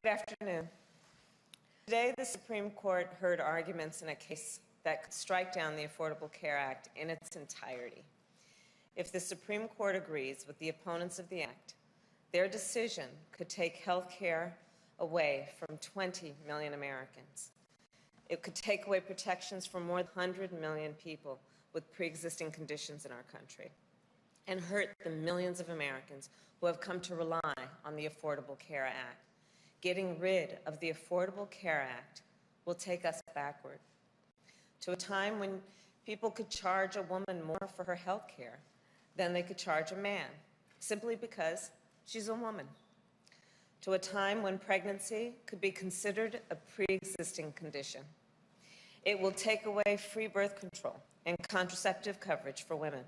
Good afternoon. Today, the Supreme Court heard arguments in a case that could strike down the Affordable Care Act in its entirety. If the Supreme Court agrees with the opponents of the act, their decision could take health care away from 20 million Americans. It could take away protections from more than 100 million people with pre-existing conditions in our country and hurt the millions of Americans who have come to rely on the Affordable Care Act. Getting rid of the Affordable Care Act will take us backward to a time when people could charge a woman more for her health care than they could charge a man, simply because she's a woman. To a time when pregnancy could be considered a pre-existing condition. It will take away free birth control and contraceptive coverage for women.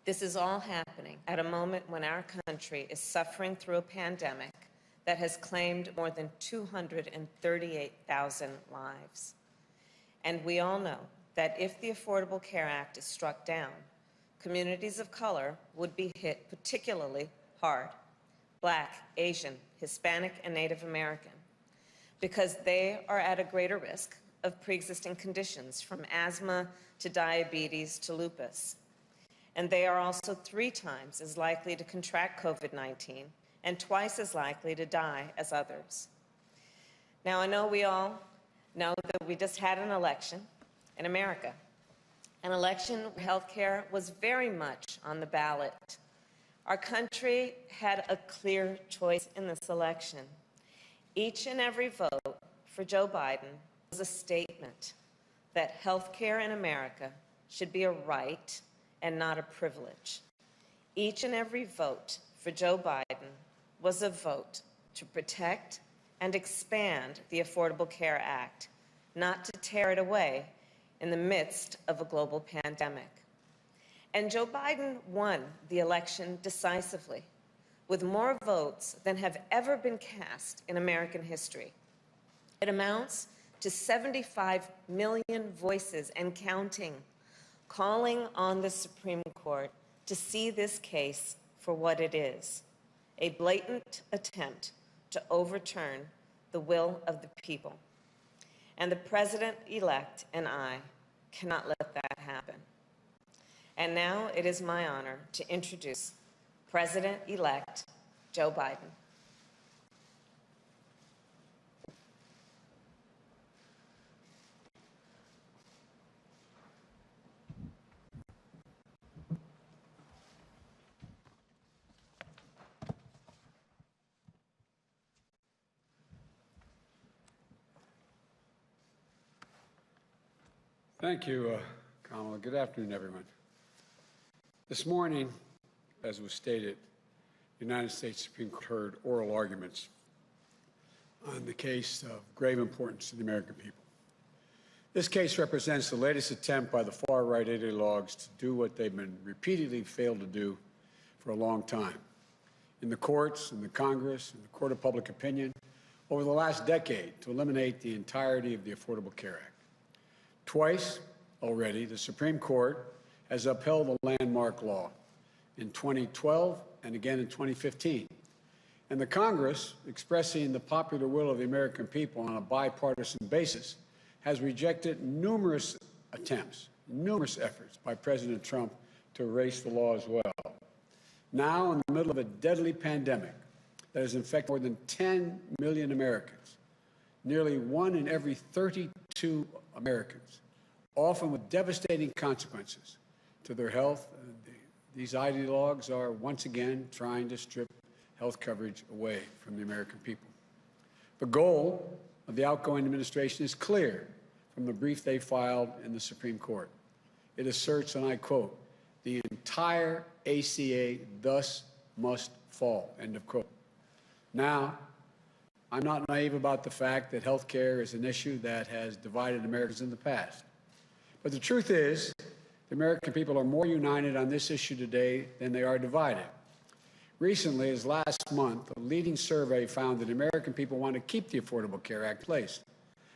This is all happening at a moment when our country is suffering through a pandemic that has claimed more than 238,000 lives. And we all know that if the Affordable Care Act is struck down, communities of color would be hit particularly hard: Black, Asian, Hispanic, and Native American, because they are at a greater risk of pre-existing conditions, from asthma to diabetes to lupus. And they are also 3 times as likely to contract COVID-19 and twice as likely to die as others. Now, I know we all know that we just had an election in America. An election where health care was very much on the ballot. Our country had a clear choice in this election. Each and every vote for Joe Biden was a statement that health care in America should be a right and not a privilege. Each and every vote for Joe Biden was a vote to protect and expand the Affordable Care Act, not to tear it away in the midst of a global pandemic. And Joe Biden won the election decisively, with more votes than have ever been cast in American history. It amounts to 75 million voices and counting, calling on the Supreme Court to see this case for what it is: a blatant attempt to overturn the will of the people. And the President-elect and I cannot let that happen. And now it is my honor to introduce President-elect Joe Biden. Thank you, Kamala. Good afternoon, everyone. This morning, as was stated, the United States Supreme Court heard oral arguments on the case of grave importance to the American people. This case represents the latest attempt by the far-right ideologues to do what they've been repeatedly failed to do for a long time. In the courts, in the Congress, in the court of public opinion, over the last decade, to eliminate the entirety of the Affordable Care Act. Twice already, the Supreme Court has upheld the landmark law, in 2012 and again in 2015. And the Congress, expressing the popular will of the American people on a bipartisan basis, has rejected numerous attempts, numerous efforts by President Trump to erase the law as well. Now, in the middle of a deadly pandemic that has infected more than 10 million Americans, nearly 1 in every 32 Americans, often with devastating consequences to their health. These ideologues are once again trying to strip health coverage away from the American people. The goal of the outgoing administration is clear from the brief they filed in the Supreme Court. It asserts, and I quote, "The entire ACA thus must fall," end of quote. Now, I'm not naive about the fact that health care is an issue that has divided Americans in the past. But the truth is, the American people are more united on this issue today than they are divided. Recently, as last month, a leading survey found that American people want to keep the Affordable Care Act in place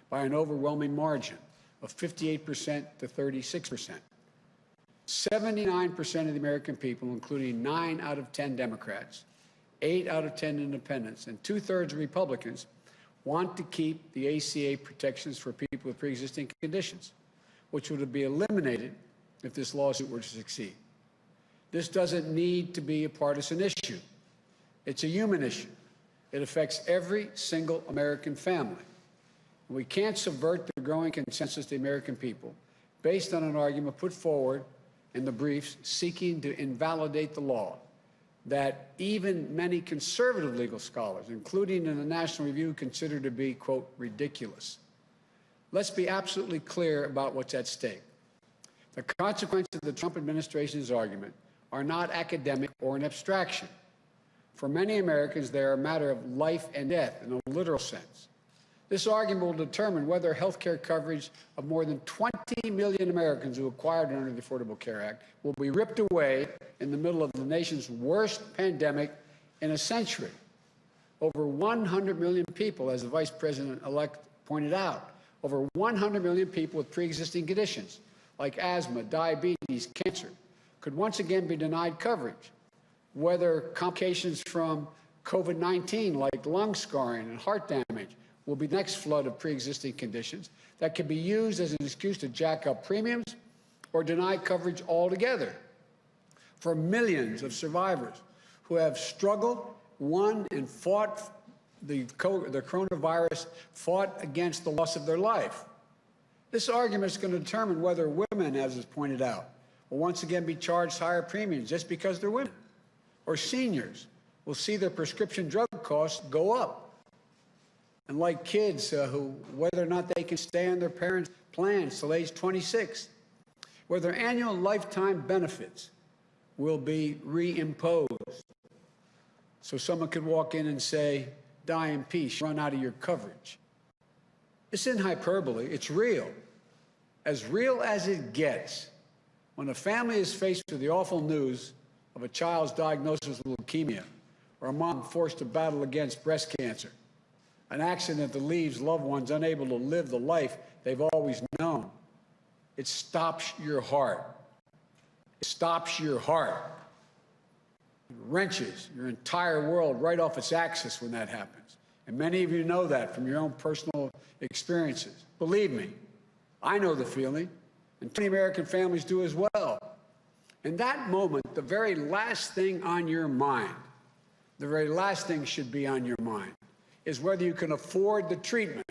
by an overwhelming margin of 58% to 36%. 79% of the American people, including 9 out of 10 Democrats, 8 out of 10 independents, and 2/3 of Republicans want to keep the ACA protections for people with pre-existing conditions, which would be eliminated if this lawsuit were to succeed. This doesn't need to be a partisan issue. It's a human issue. It affects every single American family. We can't subvert the growing consensus of the American people based on an argument put forward in the briefs seeking to invalidate the law that even many conservative legal scholars, including in the National Review, consider to be, quote, ridiculous. Let's be absolutely clear about what's at stake. The consequences of the Trump administration's argument are not academic or an abstraction. For many Americans, they are a matter of life and death in a literal sense. This argument will determine whether health care coverage of more than 20 million Americans who acquired it under the Affordable Care Act will be ripped away in the middle of the nation's worst pandemic in a century. Over 100 million people, as the Vice President-elect pointed out, over 100 million people with pre-existing conditions like asthma, diabetes, cancer, could once again be denied coverage, whether complications from COVID-19 like lung scarring and heart damage will be the next flood of pre-existing conditions that can be used as an excuse to jack up premiums or deny coverage altogether. For millions of survivors who have struggled, won, and fought the coronavirus, fought against the loss of their life. This argument is going to determine whether women, as is pointed out, will once again be charged higher premiums just because they're women, or seniors will see their prescription drug costs go up. And like kids whether or not they can stay on their parents' plans till age 26, whether annual lifetime benefits will be reimposed. So someone could walk in and say, die in peace, run out of your coverage. It's in hyperbole, it's real as it gets. When a family is faced with the awful news of a child's diagnosis with leukemia, or a mom forced to battle against breast cancer, an accident that leaves loved ones unable to live the life they've always known, it stops your heart. It stops your heart. It wrenches your entire world right off its axis when that happens. And many of you know that from your own personal experiences. Believe me, I know the feeling, and many American families do as well. In that moment, the very last thing on your mind, the very last thing should be on your mind, is whether you can afford the treatment.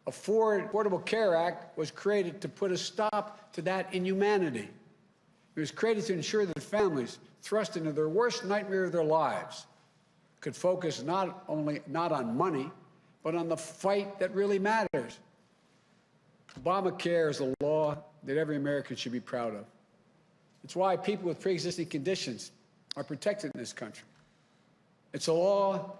Affordable Care Act was created to put a stop to that inhumanity. It was created to ensure that families thrust into their worst nightmare of their lives could focus not on money, but on the fight that really matters. Obamacare is a law that every American should be proud of. It's why people with pre-existing conditions are protected in this country. It's a law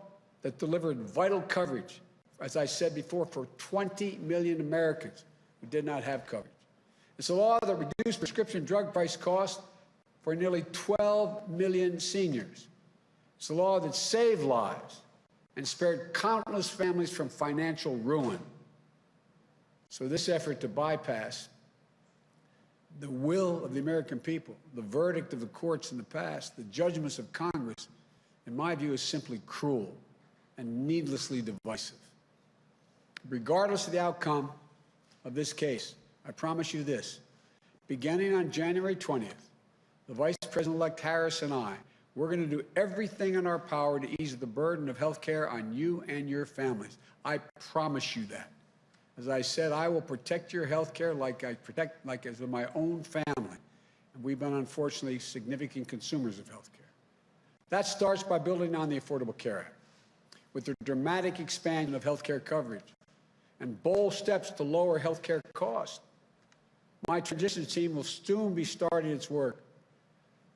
that delivered vital coverage, as I said before, for 20 million Americans who did not have coverage. It's a law that reduced prescription drug price costs for nearly 12 million seniors. It's a law that saved lives and spared countless families from financial ruin. So this effort to bypass the will of the American people, the verdict of the courts in the past, the judgments of Congress, in my view, is simply cruel and needlessly divisive. Regardless of the outcome of this case, I promise you this: beginning on January 20th, the Vice President-elect Harris and I, we're going to do everything in our power to ease the burden of health care on you and your families. I promise you that. As I said, I will protect your health care like as my own family. And we've been, unfortunately, significant consumers of health care. That starts by building on the Affordable Care Act, with the dramatic expansion of health care coverage and bold steps to lower health care costs. My transition team will soon be starting its work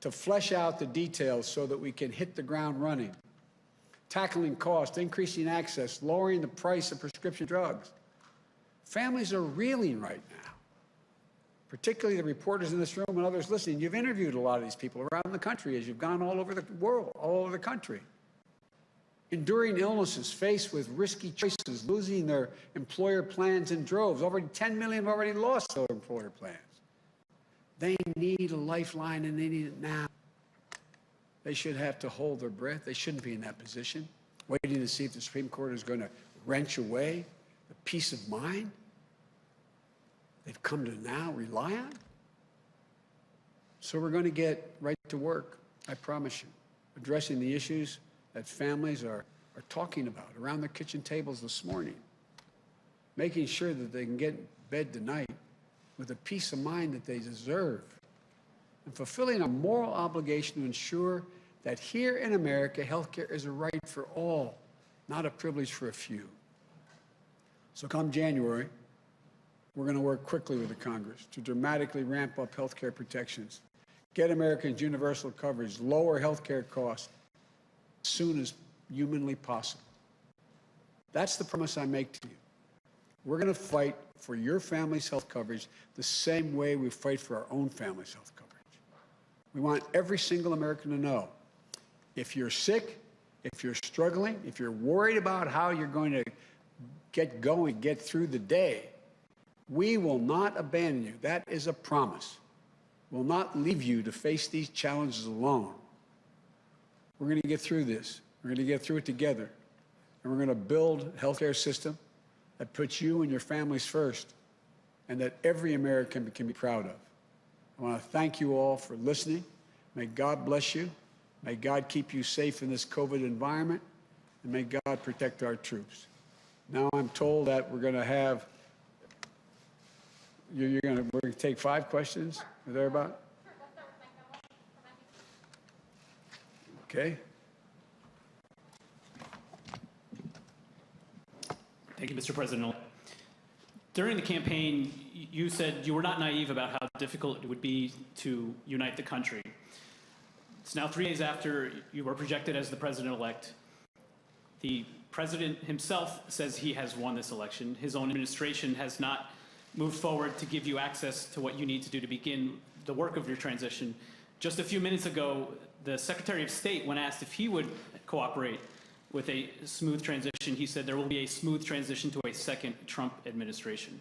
to flesh out the details so that we can hit the ground running, tackling costs, increasing access, lowering the price of prescription drugs. Families are reeling right now, particularly the reporters in this room and others listening. You've interviewed a lot of these people around the country as you've gone all over the world, all over the country, enduring illnesses, faced with risky choices, losing their employer plans in droves. Already 10 million have already lost their employer plans. They need a lifeline, and they need it now. They should have to hold their breath. They shouldn't be in that position, waiting to see if the Supreme Court is going to wrench away the peace of mind they've come to now rely on. So we're going to get right to work, I promise you, addressing the issues that families are talking about around their kitchen tables this morning, making sure that they can get in bed tonight with the peace of mind that they deserve, and fulfilling a moral obligation to ensure that here in America, healthcare is a right for all, not a privilege for a few. So come January, we're going to work quickly with the Congress to dramatically ramp up healthcare protections, get Americans universal coverage, lower healthcare costs as soon as humanly possible. That's the promise I make to you. We're going to fight for your family's health coverage the same way we fight for our own family's health coverage. We want every single American to know, if you're sick, if you're struggling, if you're worried about how you're going to get through the day, we will not abandon you. That is a promise. We'll not leave you to face these challenges alone. We're going to get through this. We're going to get through it together. And we're going to build a healthcare system that puts you and your families first, and that every American can be proud of. I want to thank you all for listening. May God bless you. May God keep you safe in this COVID environment, and may God protect our troops. Now I'm told that we're going to have, we're going to take 5 questions or thereabout. Okay. Thank you, Mr. President. During the campaign, you said you were not naive about how difficult it would be to unite the country. It's now 3 days after you were projected as the president-elect. The president himself says he has won this election. His own administration has not moved forward to give you access to what you need to do to begin the work of your transition. Just a few minutes ago, the Secretary of State, when asked if he would cooperate with a smooth transition, he said there will be a smooth transition to a second Trump administration.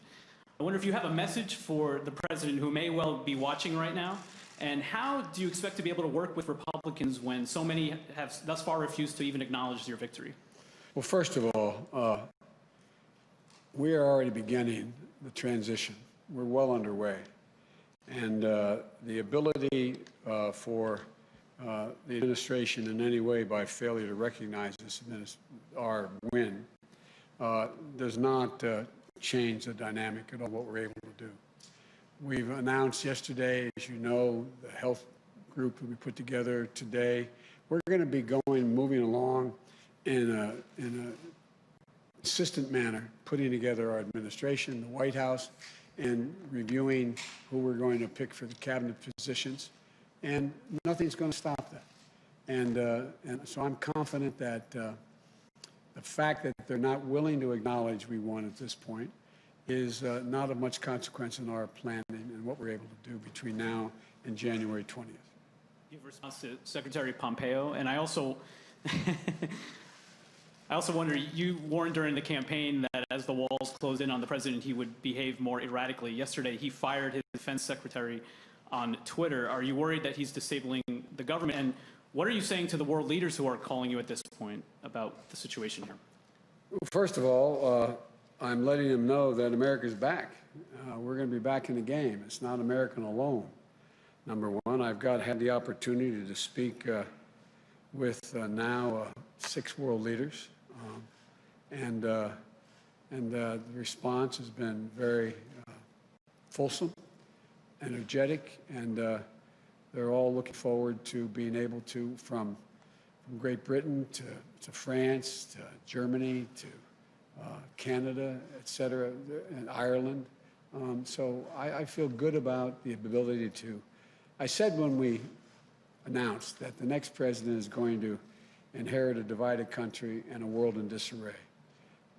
I wonder if you have a message for the president who may well be watching right now, and how do you expect to be able to work with Republicans when so many have thus far refused to even acknowledge your victory? Well, first of all, we are already beginning the transition. We're well underway. And the ability for the administration in any way by failure to recognize our win does not change the dynamic at all what we're able to do. We've announced yesterday, as you know, the health group that we put together today. We're going to be moving along in a consistent manner, putting together our administration, the White House, and reviewing who we're going to pick for the cabinet positions. And nothing's going to stop that. And so I'm confident that the fact that they're not willing to acknowledge we won at this point is not of much consequence in our planning and what we're able to do between now and January 20th. You have a response to Secretary Pompeo, and I also wonder, you warned during the campaign that as the walls closed in on the president, he would behave more erratically. Yesterday, he fired his defense secretary on Twitter. Are you worried that he's disabling the government? And what are you saying to the world leaders who are calling you at this point about the situation here? First of all, I'm letting them know that America's back. We're going to be back in the game. It's not American alone. Number one, I've had the opportunity to speak with now 6 world leaders. And the response has been very fulsome, energetic, and they're all looking forward to being able to, from Great Britain to France, to Germany, to Canada, et cetera, and Ireland. So I feel good about the ability to. I said when we announced that the next president is going to inherit a divided country and a world in disarray.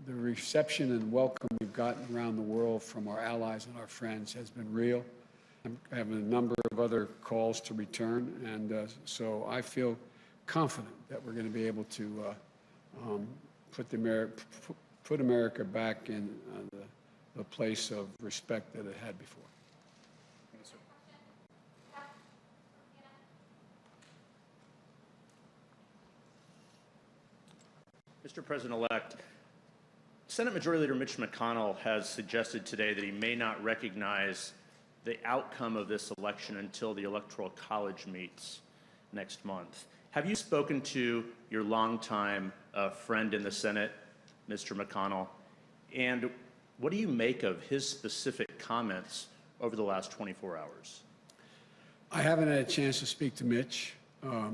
The reception and welcome we've gotten around the world from our allies and our friends has been real. I'm having a number of other calls to return, and so I feel confident that we're going to be able to put America back in the place of respect that it had before. Mr. President-elect, Senate Majority Leader Mitch McConnell has suggested today that he may not recognize the outcome of this election until the Electoral College meets next month. Have you spoken to your longtime friend in the Senate, Mr. McConnell, and what do you make of his specific comments over the last 24 hours? I haven't had a chance to speak to Mitch.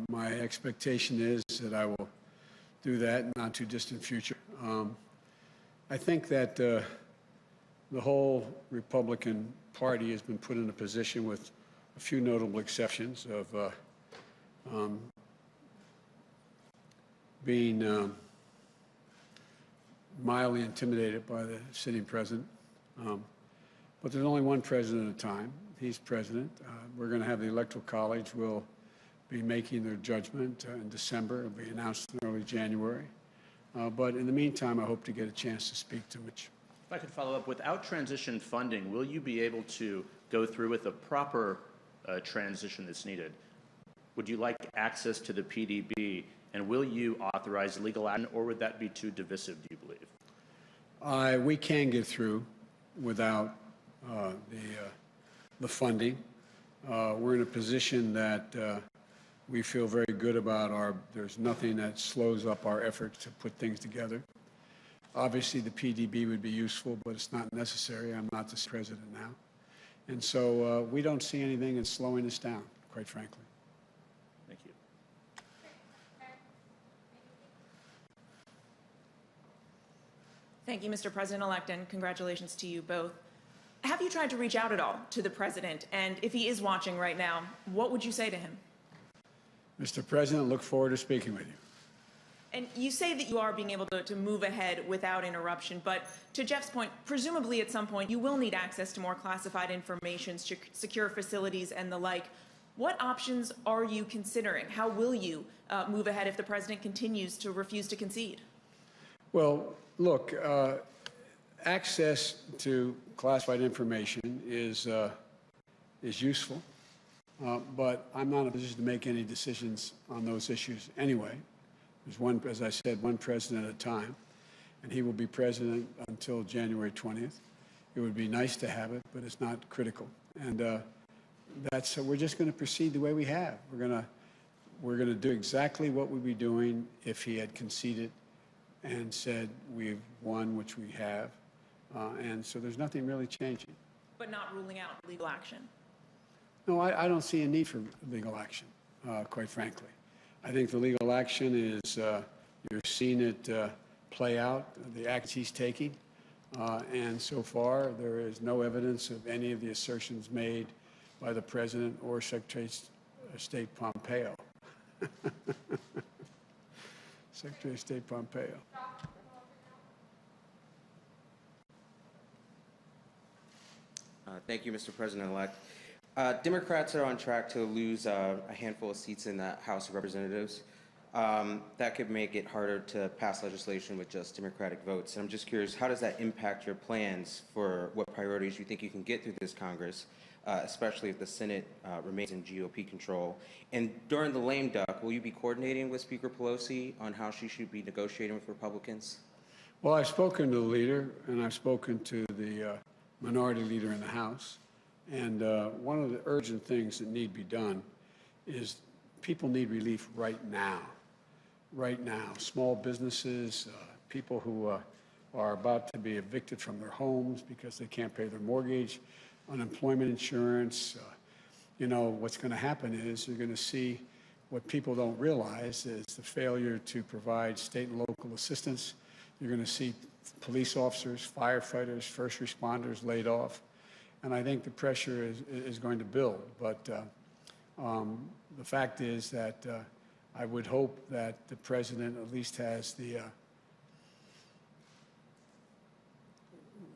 My expectation is that I will do that in the not too distant future. I think that the whole Republican Party has been put in a position, with a few notable exceptions, of being mildly intimidated by the sitting president. But there's only one president at a time. He's president. We're going to have the Electoral College. Will be making their judgment in December. It'll be announced in early January. But in the meantime, I hope to get a chance to speak to Mitch. If I could follow up, without transition funding, will you be able to go through with the proper transition that's needed? Would you like access to the PDB, and will you authorize legal action, or would that be too divisive, do you believe? We can get through without the funding. We're in a position that we feel very good about. There's nothing that slows up our efforts to put things together. Obviously, the PDB would be useful, but it's not necessary. I'm not the president now. And so we don't see anything that's slowing us down, quite frankly. Thank you. Thank you, Mr. President-elect, and congratulations to you both. Have you tried to reach out at all to the president? And if he is watching right now, what would you say to him? Mr. President, look forward to speaking with you. And you say that you are being able to move ahead without interruption, but to Jeff's point, presumably at some point you will need access to more classified information, secure facilities and the like. What options are you considering? How will you move ahead if the president continues to refuse to concede? Well, look, access to classified information is useful, but I'm not in a position to make any decisions on those issues anyway. There's one, as I said, one president at a time, and he will be president until January 20th. It would be nice to have it, but it's not critical. And we're just going to proceed the way we have. We're going to do exactly what we'd be doing if he had conceded and said we've won, which we have. And so there's nothing really changing. But not ruling out legal action? No, I don't see a need for legal action, quite frankly. I think the legal action is, you're seeing it play out, the acts he's taking. And so far, there is no evidence of any of the assertions made by the President or Secretary of State Pompeo. Secretary of State Pompeo. Thank you, Mr. President-elect. Democrats are on track to lose a handful of seats in the House of Representatives. That could make it harder to pass legislation with just Democratic votes. And I'm just curious, how does that impact your plans for what priorities you think you can get through this Congress, especially if the Senate remains in GOP control? And during the lame duck, will you be coordinating with Speaker Pelosi on how she should be negotiating with Republicans? Well, I've spoken to the leader, and I've spoken to the minority leader in the House. And one of the urgent things that need to be done is people need relief right now. Right now. Small businesses, people who are about to be evicted from their homes because they can't pay their mortgage, unemployment insurance. You know, what's going to happen is you're going to see what people don't realize is the failure to provide state and local assistance. You're going to see police officers, firefighters, first responders laid off. And I think the pressure is going to build. But the fact is that I would hope that the president at least has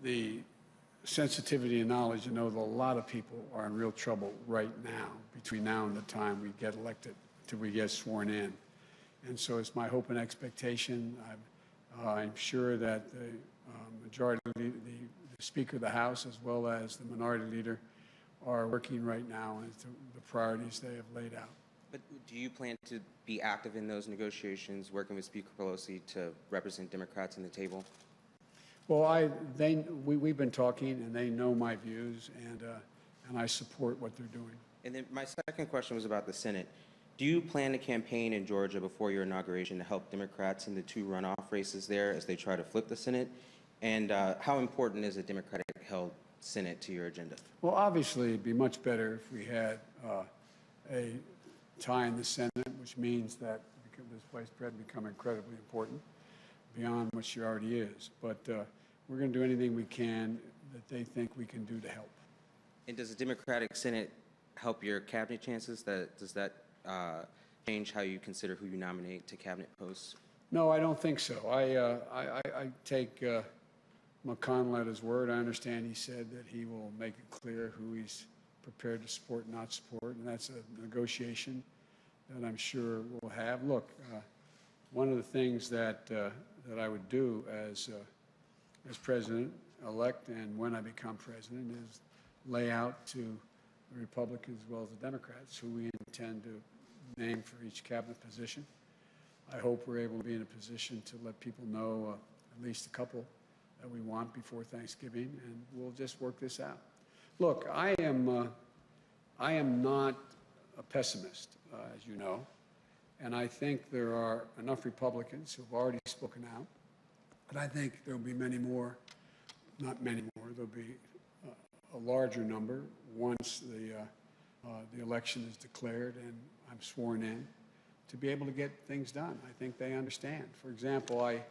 the sensitivity and knowledge to know that a lot of people are in real trouble right now, between now and the time we get elected, till we get sworn in. And so it's my hope and expectation. I'm sure that the majority, the Speaker of the House, as well as the minority leader, are working right now on the priorities they have laid out. But Do you plan to be active in those negotiations, working with Speaker Pelosi to represent Democrats in the table? Well, we've been talking, and they know my views, and I support what they're doing. And then my second question was about the Senate. Do you plan to campaign in Georgia before your inauguration to help Democrats in the 2 runoff races there as they try to flip the Senate? And how important is a Democratic-held Senate to your agenda? Well, obviously, it'd be much better if we had a tie in the Senate, which means that this Vice President become incredibly important beyond what she already is. But we're going to do anything we can that they think we can do to help. And does a Democratic Senate help your cabinet chances? Does that change how you consider who you nominate to cabinet posts? No, I don't think so. I take McConnell at his word. I understand he said that he will make it clear who he's prepared to support and not support, and that's a negotiation that I'm sure we'll have. Look, one of the things that I would do as president-elect and when I become president is lay out to the Republicans as well as the Democrats who we intend to name for each cabinet position. I hope we're able to be in a position to let people know at least a couple that we want before Thanksgiving, and we'll just work this out. Look, I am not a pessimist, as you know, and I think there are enough Republicans who have already spoken out, but I think there will be many more, not many more, there'll be a larger number once the election is declared and I'm sworn in to be able to get things done. I think they understand. For example, I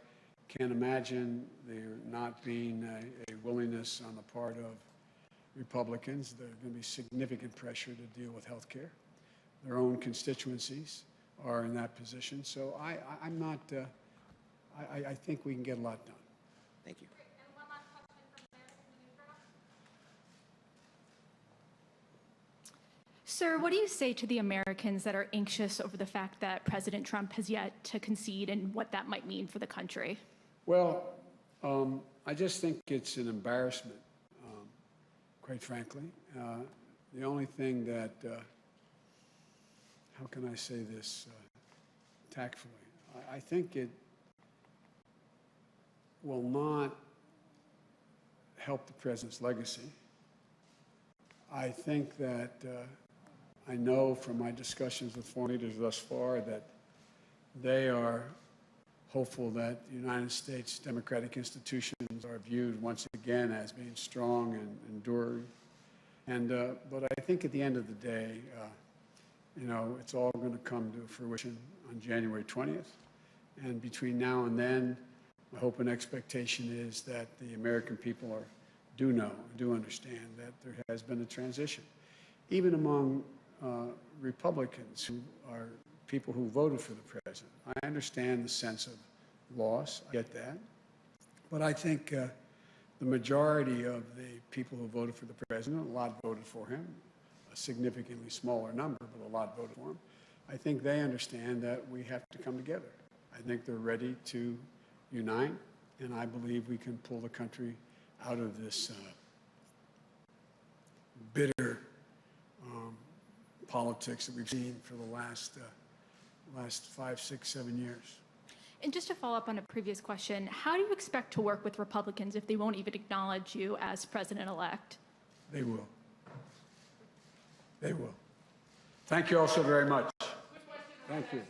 can't imagine there not being a willingness on the part of Republicans. There's going to be significant pressure to deal with health care. Their own constituencies are in that position. So I'm not, I think we can get a lot done. Thank you. And one last question from there. Sir, what do you say to the Americans that are anxious over the fact that President Trump has yet to concede and what that might mean for the country? Well, I just think it's an embarrassment, quite frankly. The only thing that, how can I say this tactfully? I think it will not help the president's legacy. I think that I know from my discussions with foreign leaders thus far that they are hopeful that the United States democratic institutions are viewed once again as being strong and enduring. But I think at the end of the day, you know, it's all going to come to fruition on January 20th. And between now and then, my hope and expectation is that the American people do know, do understand that there has been a transition. Even among Republicans who are people who voted for the president. I understand the sense of loss. I get that. But I think the majority of the people who voted for the president, a lot voted for him, a significantly smaller number, but a lot voted for him. I think they understand that we have to come together. I think they're ready to unite, and I believe we can pull the country out of this bitter politics that we've seen for the last 5, 6, 7 years. And just to follow up on a previous question, how do you expect to work with Republicans if they won't even acknowledge you as president-elect? They will. They will. Thank you all so very much. Thank you.